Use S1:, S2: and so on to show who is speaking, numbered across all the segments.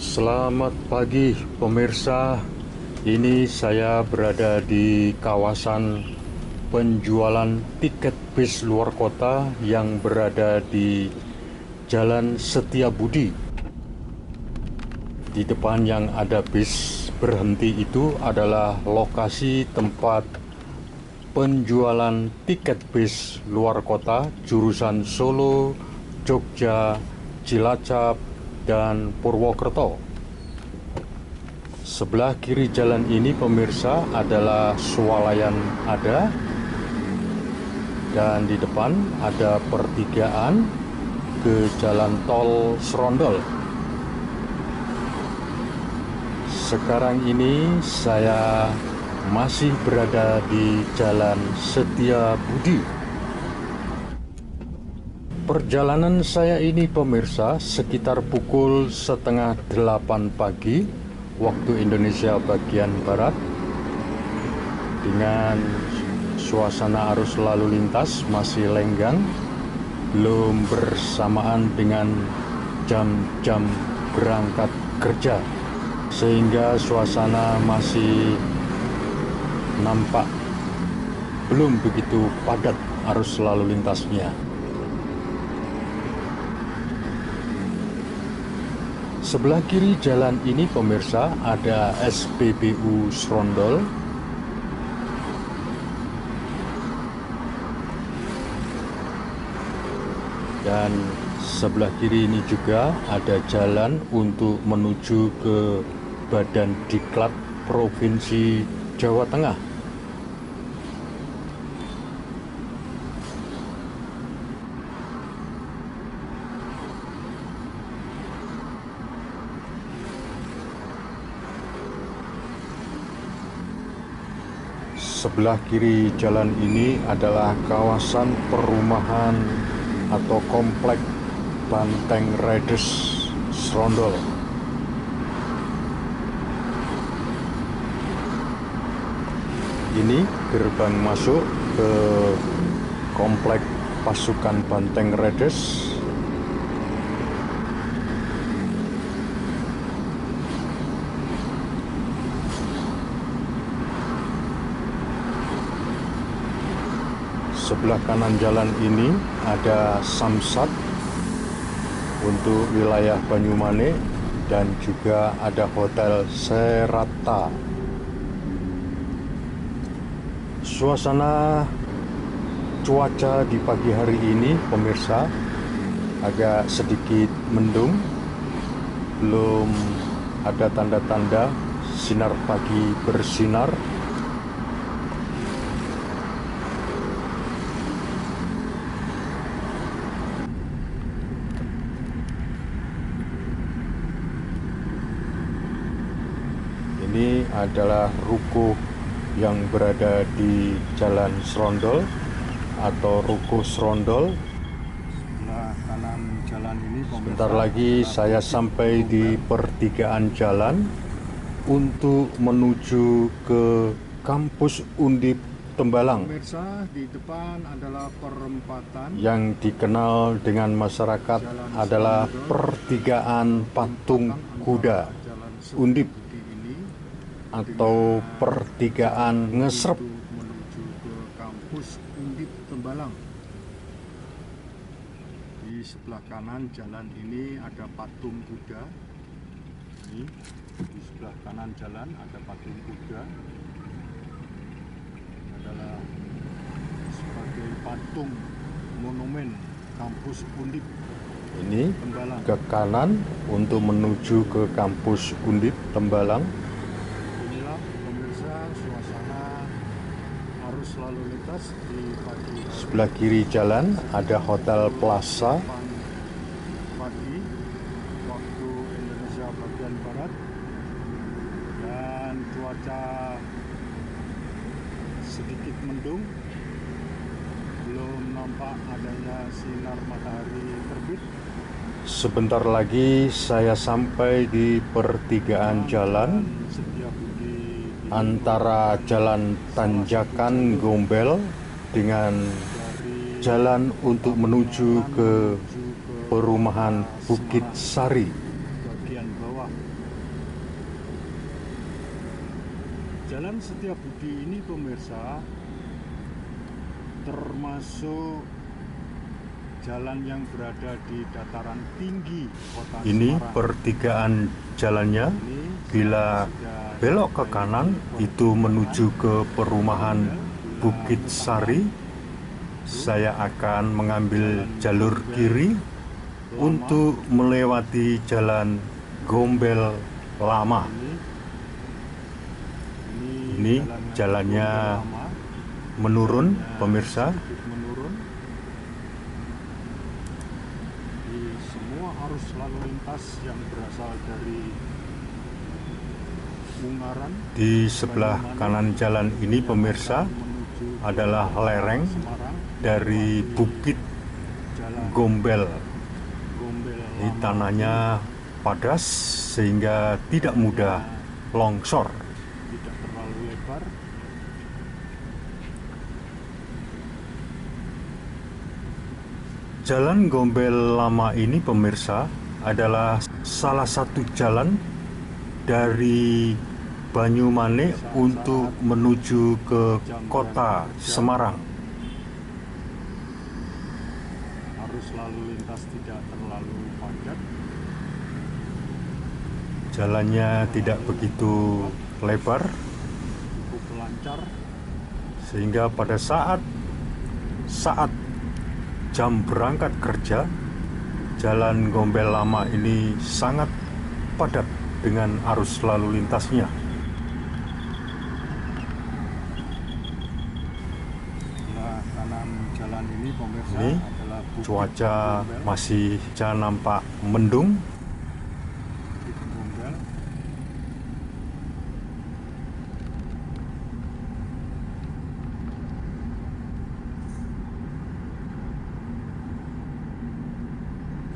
S1: Selamat pagi pemirsa. Ini saya berada di kawasan penjualan tiket bis luar kota yang berada di Jalan Setiabudi. Di depan yang ada bis berhenti itu adalah lokasi tempat penjualan tiket bis luar kota jurusan Solo, Jogja, Cilacap, dan Purwokerto. Sebelah kiri jalan ini pemirsa adalah swalayan ada, dan di depan ada pertigaan ke jalan tol Serondol. Sekarang ini saya masih berada di Jalan Setiabudi. Perjalanan saya ini pemirsa sekitar pukul 7:30 pagi waktu Indonesia bagian Barat, dengan suasana arus lalu lintas masih lenggang, belum bersamaan dengan jam-jam berangkat kerja, sehingga suasana masih nampak belum begitu padat arus lalu lintasnya. Sebelah kiri jalan ini pemirsa ada SPBU Serondol, dan sebelah kiri ini juga ada jalan untuk menuju ke Badan Diklat Provinsi Jawa Tengah. Sebelah kiri jalan ini adalah kawasan perumahan atau komplek Banteng Redes Serondol. Ini gerbang masuk ke komplek pasukan Banteng Redes. Sebelah kanan jalan ini ada Samsat untuk wilayah Banyumane, dan juga ada Hotel Serata. Suasana cuaca di pagi hari ini pemirsa agak sedikit mendung, belum ada tanda-tanda sinar pagi bersinar. Ini adalah ruko yang berada di Jalan Serondol atau Ruko Serondol. Sebelah kanan jalan ini sebentar lagi saya sampai di pertigaan jalan untuk menuju ke Kampus Undip Tembalang. Pemirsa, di depan adalah perempatan yang dikenal dengan masyarakat adalah pertigaan Patung Kuda Undip atau pertigaan Ngesrep menuju ke Kampus Undip Tembalang. Di sebelah kanan jalan ini ada patung kuda. Ini di sebelah kanan jalan ada patung kuda. Ini adalah sebagai patung monumen Kampus Undip. Ini Tembalang. Ke kanan untuk menuju ke Kampus Undip Tembalang. Lalu lintas di pagi. Sebelah kiri jalan ada Hotel Plaza. Pagi waktu Indonesia bagian barat, dan cuaca sedikit mendung, belum nampak adanya sinar matahari terbit. Sebentar lagi saya sampai di pertigaan jalan antara Jalan Tanjakan Gombel dengan jalan untuk menuju ke perumahan Bukit Sari. Bagian bawah Jalan Setiabudi ini pemirsa termasuk jalan yang berada di dataran tinggi kota
S2: Ini
S1: Semarang.
S2: pertigaan jalannya. Bila belok ke kanan itu menuju ke perumahan Bukit Sari. Saya akan mengambil jalur kiri untuk melewati jalan Gombel Lama. Ini jalannya menurun, pemirsa.
S1: Menurun. Di semua arus lalu lintas yang berasal dari Ungaran.
S2: Di sebelah kanan jalan ini, pemirsa, adalah lereng dari Bukit Gombel. Ini tanahnya padas sehingga tidak mudah longsor.
S1: Tidak terlalu lebar.
S2: Jalan Gombel Lama ini, pemirsa, adalah salah satu jalan dari Banyumane untuk menuju ke kota Semarang.
S1: Arus lalu lintas tidak terlalu padat.
S2: Jalannya tidak begitu lebar,
S1: Cukup lancar.
S2: sehingga pada saat jam berangkat kerja, jalan Gombel Lama ini sangat padat dengan arus lalu lintasnya.
S1: Nah, kanan jalan ini pemirsa
S2: Ini
S1: adalah Bukit
S2: cuaca
S1: Gombel.
S2: masih nampak mendung.
S1: Bukit Gombel.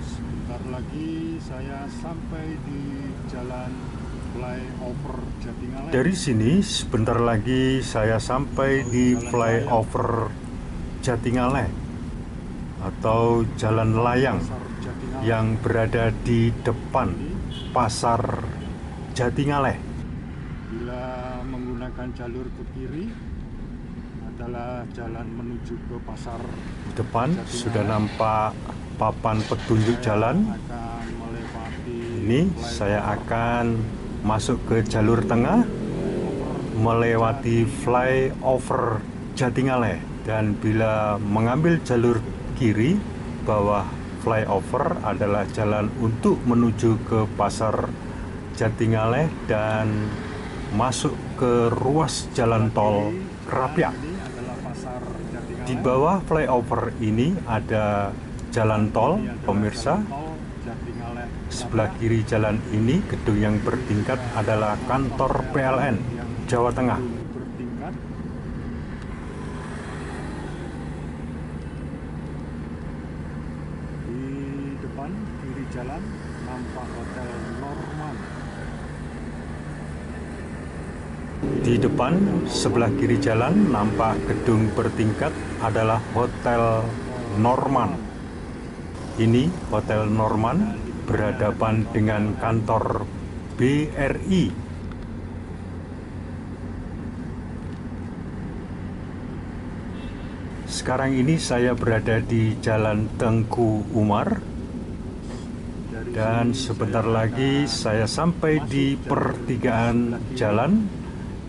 S1: Sebentar lagi saya sampai di jalan flyover Jatingaleh.
S2: Dari sini sebentar lagi saya sampai di flyover Jatingaleh atau jalan layang
S1: Pasar Jatingaleh.
S2: yang berada di depan pasar Jatingaleh.
S1: Bila menggunakan jalur ke kiri adalah jalan menuju ke pasar.
S2: Di depan sudah nampak papan petunjuk jalan.
S1: Akan melewati
S2: Ini saya akan masuk ke jalur tengah, melewati flyover Jatingaleh, dan bila mengambil jalur kiri, bawah flyover adalah jalan untuk menuju ke pasar Jatingaleh dan masuk ke ruas jalan tol Krapyak.
S1: Ini adalah pasar Jatingaleh.
S2: Di bawah flyover ini ada jalan tol, pemirsa.
S1: Tol Jatingaleh.
S2: Sebelah kiri jalan ini, gedung yang bertingkat adalah kantor PLN Jawa Tengah.
S1: Bertingkat. Di depan kiri jalan nampak Hotel Norman.
S2: Di depan sebelah kiri jalan nampak gedung bertingkat adalah Hotel Norman. Ini Hotel Norman berhadapan dengan kantor BRI. Sekarang ini saya berada di Jalan Tengku Umar, dan sebentar lagi saya sampai di pertigaan jalan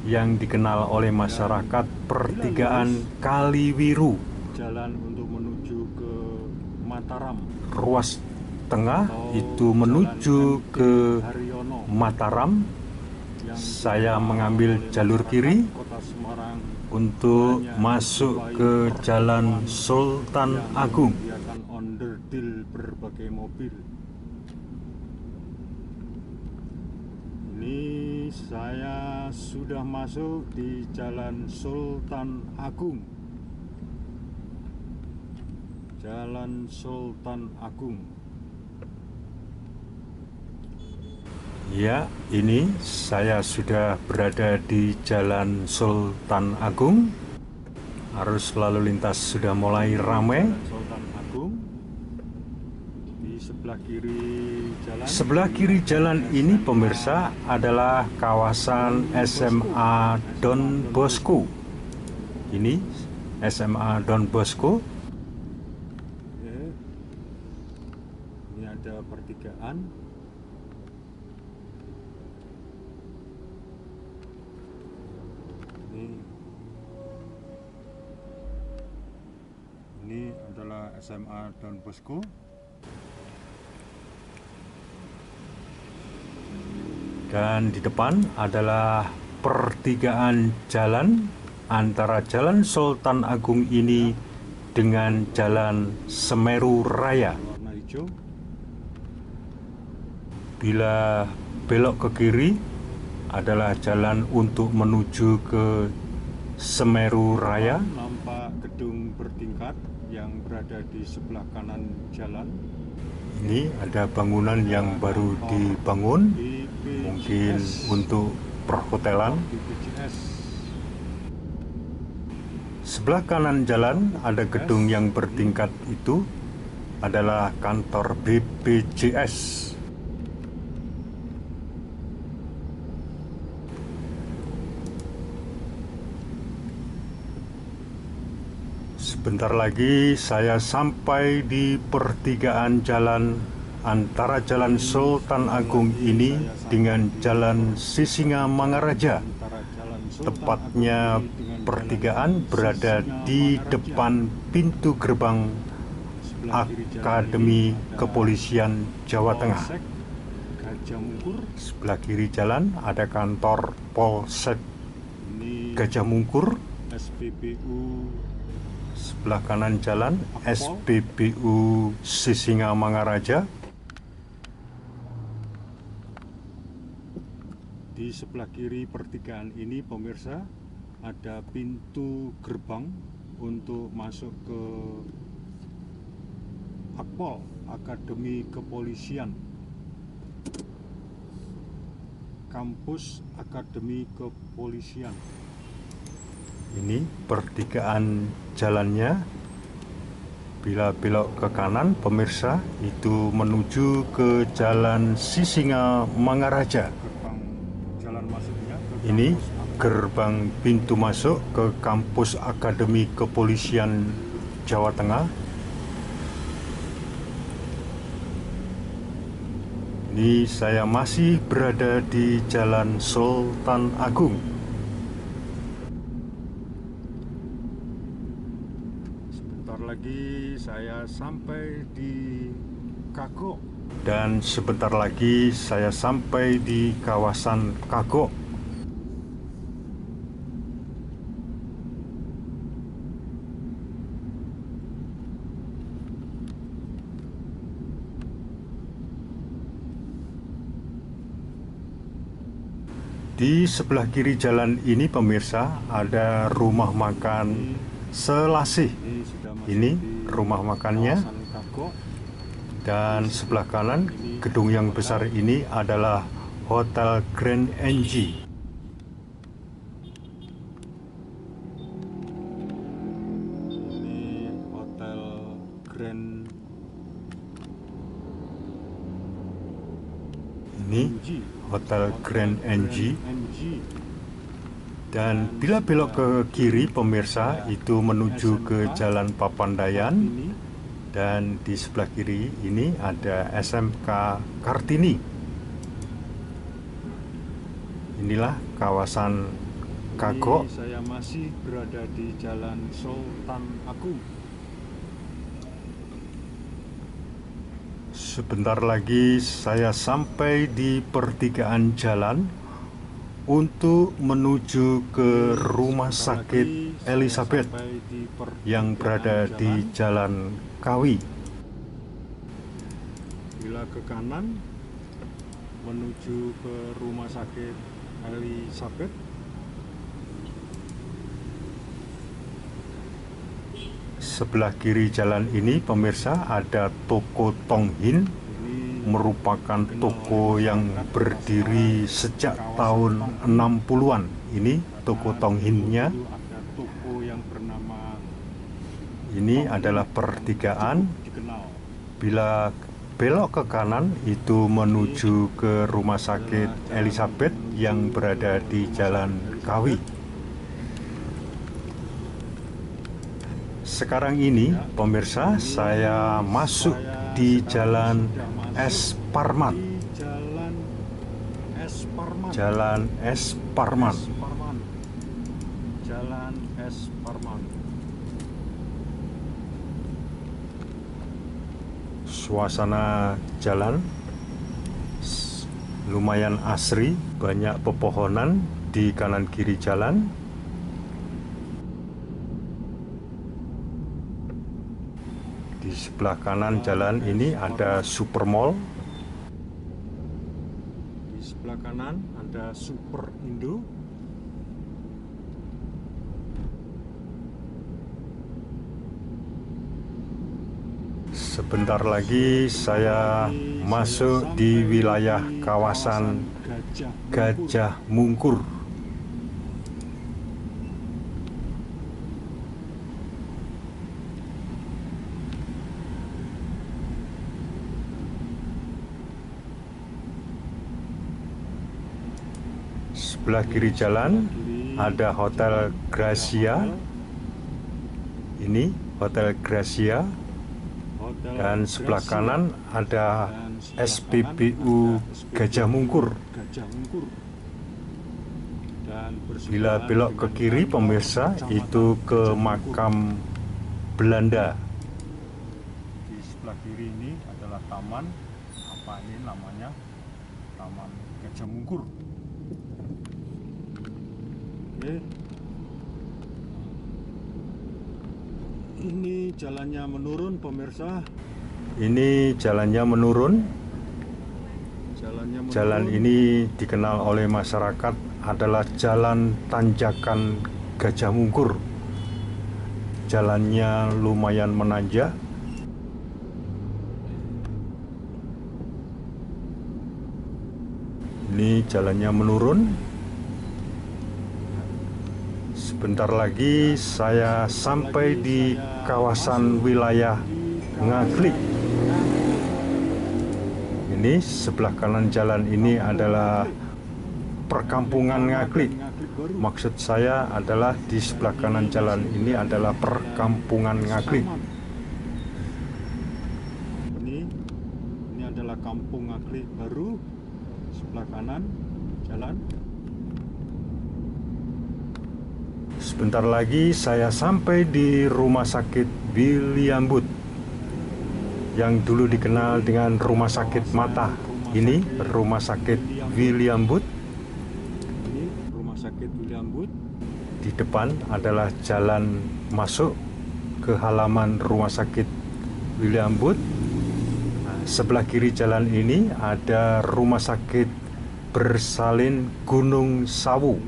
S2: yang dikenal oleh masyarakat pertigaan Kaliwiru.
S1: Jalan untuk menuju ke Mataram.
S2: Ruas tengah itu menuju ke
S1: Haryono.
S2: Mataram. Saya mengambil jalur kiri
S1: Kota Semarang
S2: untuk masuk ke Jalan Sultan Agung.
S1: menyediakan onderdil berbagai mobil. Ini saya sudah masuk di Jalan Sultan Agung. Jalan Sultan Agung.
S2: Ya, ini saya sudah berada di Jalan Sultan Agung. Arus lalu lintas sudah mulai ramai.
S1: Jalan Sultan Agung. Di sebelah
S2: Sebelah kiri jalan ini pemirsa adalah kawasan SMA Don Bosco. Ini SMA Don Bosco.
S1: Ini ada pertigaan. Ini adalah SMA Don Bosco.
S2: Dan di depan adalah pertigaan jalan antara Jalan Sultan Agung ini dengan Jalan Semeru Raya.
S1: Warna hijau.
S2: Bila belok ke kiri adalah jalan untuk menuju ke Semeru Raya.
S1: Nampak gedung bertingkat yang berada di sebelah kanan jalan.
S2: Ini ada bangunan yang baru dibangun, mungkin untuk perhotelan. Sebelah kanan jalan ada gedung yang bertingkat, itu adalah kantor BPJS. Sebentar lagi saya sampai di pertigaan jalan antara Jalan Sultan Agung ini dengan Jalan Sisingamangaraja. Tepatnya pertigaan berada di depan pintu gerbang Akademi Kepolisian Jawa Tengah. Sebelah kiri jalan ada kantor Polsek Gajah Mungkur.
S1: SPBU.
S2: Sebelah kanan jalan SPBU Sisingamangaraja.
S1: Di sebelah kiri pertigaan ini pemirsa ada pintu gerbang untuk masuk ke Akpol, Akademi Kepolisian. Kampus Akademi Kepolisian.
S2: Ini pertigaan jalannya. Bila belok ke kanan pemirsa itu menuju ke Jalan Sisingamangaraja.
S1: Gerbang jalan masuknya ke
S2: Ini
S1: kampus
S2: gerbang pintu masuk ke Kampus Akademi Kepolisian Jawa Tengah. Ini saya masih berada di Jalan Sultan Agung.
S1: lagi saya sampai di Kagok.
S2: Dan sebentar lagi saya sampai di kawasan Kagok. Di sebelah kiri jalan ini pemirsa ada rumah makan Selasih. Ini rumah makannya. Dan sebelah kanan gedung yang besar ini adalah Hotel Grand NG.
S1: Ini Hotel Grand
S2: Hotel Grand NG. Dan bila belok ke kiri pemirsa itu menuju ke Jalan Papandayan. Dan di sebelah kiri ini ada SMK Kartini. Inilah kawasan Kagok.
S1: Ini saya masih berada di Jalan Sultan Agung.
S2: Sebentar lagi saya sampai di pertigaan jalan untuk menuju ke Rumah Sakit Elizabeth yang berada di Jalan Kawi.
S1: Bila ke kanan menuju ke Rumah Sakit Elizabeth.
S2: Sebelah kiri jalan ini pemirsa ada toko Tonghin, merupakan toko yang berdiri sejak tahun 60-an. Ini toko Tonghinnya. Ini adalah pertigaan. Bila belok ke kanan itu menuju ke Rumah Sakit Elizabeth yang berada di Jalan Kawi. Sekarang ini pemirsa, saya masuk di Jalan S. Parman. Jalan S. Parman.
S1: Jalan S. Parman.
S2: Suasana jalan lumayan asri, banyak pepohonan di kanan kiri jalan. Di sebelah kanan jalan ini ada Supermall.
S1: Di sebelah kanan ada Super Indo.
S2: Sebentar lagi saya masuk di wilayah kawasan Gajah Mungkur. Sebelah kiri jalan ada Hotel Gracia. Ini Hotel Gracia. Dan sebelah kanan ada SPBU Gajah Mungkur. Bila belok ke kiri pemirsa, itu ke makam Belanda.
S1: Di sebelah kiri ini adalah taman, apa ini namanya? Taman Gajah Mungkur. Oke. Ini jalannya menurun pemirsa.
S2: Ini jalannya menurun. Jalan ini dikenal oleh masyarakat adalah Jalan Tanjakan Gajah Mungkur. Jalannya lumayan menanjak. Ini jalannya menurun. Sebentar lagi saya sampai di kawasan wilayah Ngaglik. Ini sebelah kanan jalan ini adalah perkampungan Ngaglik. Maksud saya adalah di sebelah kanan jalan ini adalah perkampungan Ngaglik.
S1: Ini adalah kampung Ngaglik baru. Sebelah kanan jalan.
S2: Sebentar lagi saya sampai di Rumah Sakit William Booth yang dulu dikenal dengan Rumah Sakit Mata. Ini Rumah Sakit William Booth.
S1: Ini Rumah Sakit William Booth.
S2: Di depan adalah jalan masuk ke halaman Rumah Sakit William Booth. Sebelah kiri jalan ini ada Rumah Sakit Bersalin Gunung Sawu.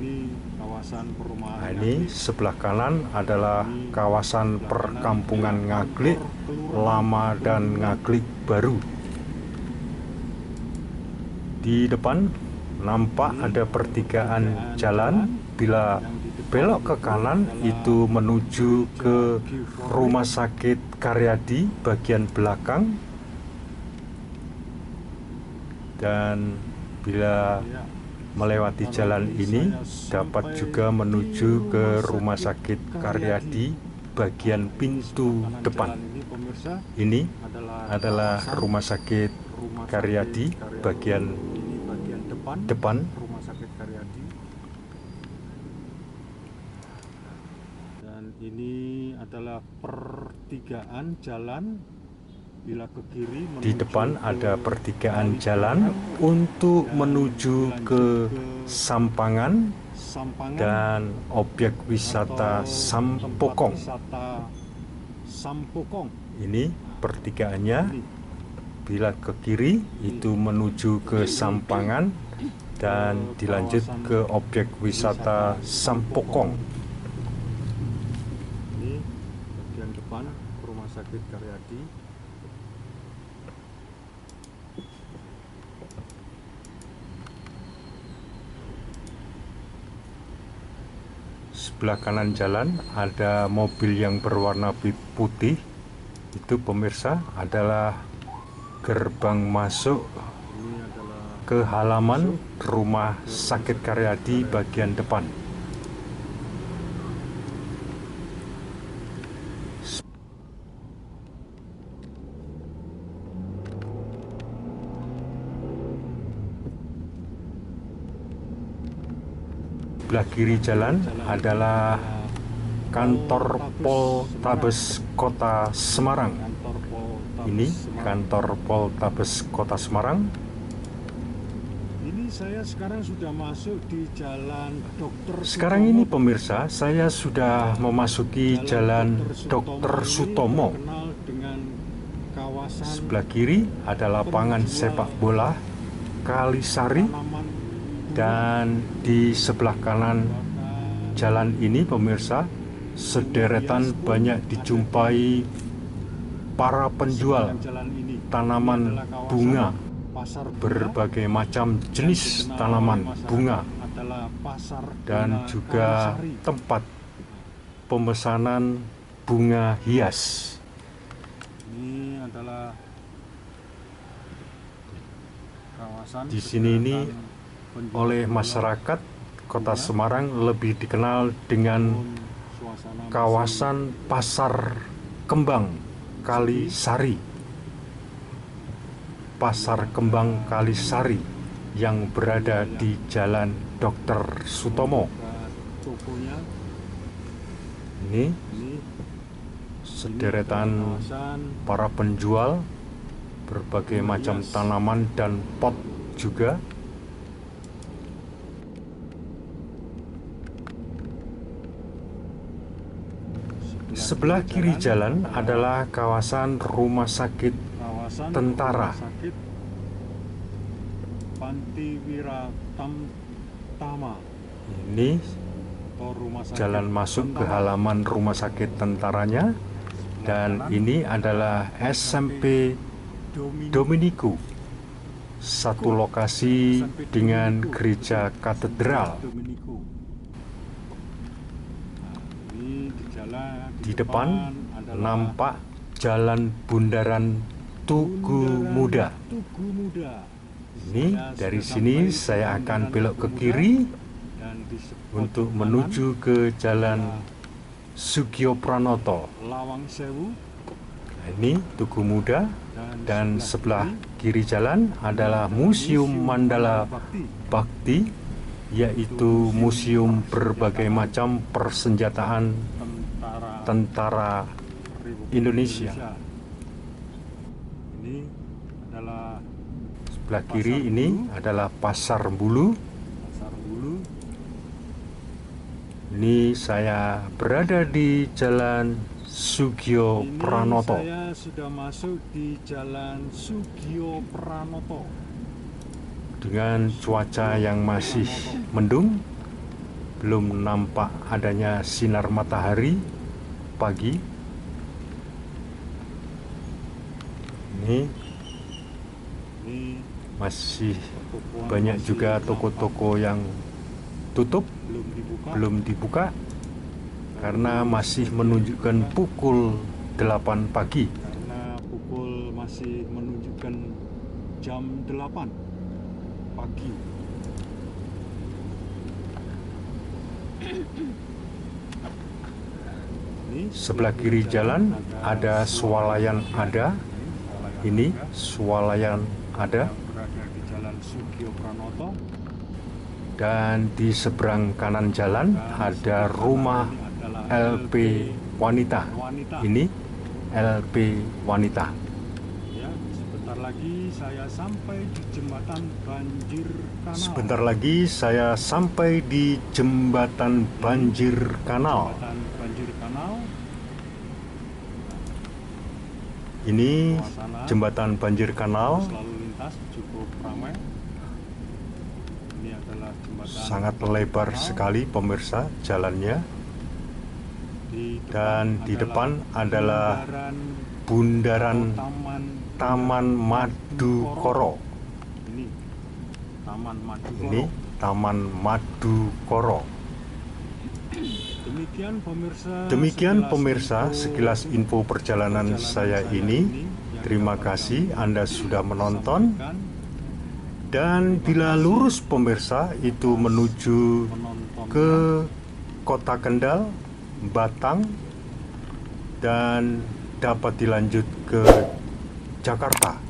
S2: Ini sebelah kanan adalah kawasan perkampungan Ngaglik Lama dan Ngaglik Baru. Di depan nampak ada pertigaan jalan. Bila belok ke kanan itu menuju ke Rumah Sakit Karyadi bagian belakang. Dan bila melewati jalan ini dapat juga menuju ke Rumah Sakit Karyadi bagian pintu depan. Ini adalah Rumah Sakit Karyadi bagian depan.
S1: Rumah Sakit Karyadi. Dan ini adalah pertigaan jalan. Bila ke kiri
S2: di depan ada pertigaan jalan untuk menuju ke Sampangan dan objek wisata Sampokong. Ini pertigaannya. Bila ke kiri itu menuju ke Sampangan dan dilanjut ke objek wisata Sampokong.
S1: Ini bagian depan Rumah Sakit Karyadi.
S2: Sebelah kanan jalan ada mobil yang berwarna putih. Itu pemirsa adalah gerbang masuk
S1: Ini adalah
S2: ke halaman Rumah Sakit Karyadi bagian depan. Sebelah kiri jalan adalah kantor Poltabes Kota Semarang.
S1: kantor Poltabes
S2: Ini
S1: Semarang.
S2: kantor Poltabes Kota Semarang.
S1: Ini saya sekarang sudah masuk di Jalan Dr.
S2: Sekarang ini pemirsa, saya sudah memasuki Jalan Dr. Sutomo.
S1: Terkenal dengan kawasan
S2: Sebelah kiri ada lapangan sepak bola Kalisari,
S1: tanaman
S2: dan di sebelah kanan jalan ini pemirsa, sederetan banyak dijumpai para penjual
S1: jalan ini.
S2: tanaman bunga,
S1: Pasar bunga,
S2: berbagai macam jenis tanaman bunga,
S1: adalah pasar
S2: dan
S1: bunga
S2: juga
S1: Kalisari.
S2: tempat pemesanan bunga hias.
S1: Ini adalah kawasan
S2: Di sini ini
S1: penjual
S2: oleh
S1: bunga,
S2: masyarakat Kota Semarang lebih dikenal dengan
S1: suasana
S2: kawasan Pasar Kembang Kalisari. Pasar Kembang Kalisari yang berada di Jalan Dr. Sutomo.
S1: tokonya.
S2: Ini
S1: Ini
S2: sederetan
S1: kawasan
S2: para penjual berbagai macam tanaman dan pot juga. Sebelah kiri jalan adalah kawasan rumah sakit
S1: kawasan
S2: tentara.
S1: rumah sakit Pantiwira Tamtama
S2: Ini
S1: atau rumah sakit
S2: jalan masuk ke
S1: tentara.
S2: halaman rumah sakit tentaranya, dan ini adalah SMP Dominiku, satu lokasi dengan gereja katedral.
S1: Dominiku. Nah, ini
S2: Di depan
S1: adalah
S2: nampak jalan bundaran Tugu Muda.
S1: Tugu Muda.
S2: Ini dari sini saya akan belok ke kiri
S1: Dan di
S2: untuk menuju ke jalan Sugio Pranoto.
S1: Lawang Sewu,
S2: Nah, ini Tugu Muda, dan sebelah kiri jalan adalah Museum Mandala Bakti, yaitu museum berbagai macam persenjataan tentara Indonesia.
S1: Ini adalah
S2: Sebelah kiri ini adalah Pasar Bulu.
S1: Pasar Bulu.
S2: Ini saya berada di Jalan Sugio
S1: Ini
S2: Pranoto.
S1: saya sudah masuk di Jalan Sugio Pranoto.
S2: Dengan cuaca yang masih mendung, belum nampak adanya sinar matahari pagi. Ini
S1: Ini
S2: masih
S1: toko
S2: banyak
S1: masih
S2: juga
S1: nampak
S2: toko-toko yang tutup,
S1: belum dibuka.
S2: belum dibuka karena masih menunjukkan pukul 8 pagi.
S1: Karena pukul masih menunjukkan jam 8 pagi. Ini
S2: Sebelah kiri jalan ada swalayan ada. Ini swalayan ada.
S1: berada di Jalan Sugio Pranoto.
S2: Dan di seberang kanan jalan ada rumah LP Wanita. Ini LP Wanita.
S1: Ya, sebentar lagi saya sampai di jembatan Banjir Kanal.
S2: Sebentar lagi saya sampai di jembatan Banjir Kanal.
S1: Jembatan Banjir Kanal.
S2: Ini
S1: Suasana
S2: jembatan Banjir Kanal,
S1: arus lalu lintas cukup ramai. Ini adalah jembatan
S2: sangat lebar sekali pemirsa jalannya. Dan di depan adalah bundaran Taman Madukoro.
S1: Ini Taman Madukoro.
S2: Ini Taman Madukoro.
S1: Demikian pemirsa
S2: Sekilas info perjalanan saya ini Terima kasih Anda sudah menonton. Dan bila lurus pemirsa itu menuju ke Kota Kendal, Batang, dan dapat dilanjut ke Jakarta.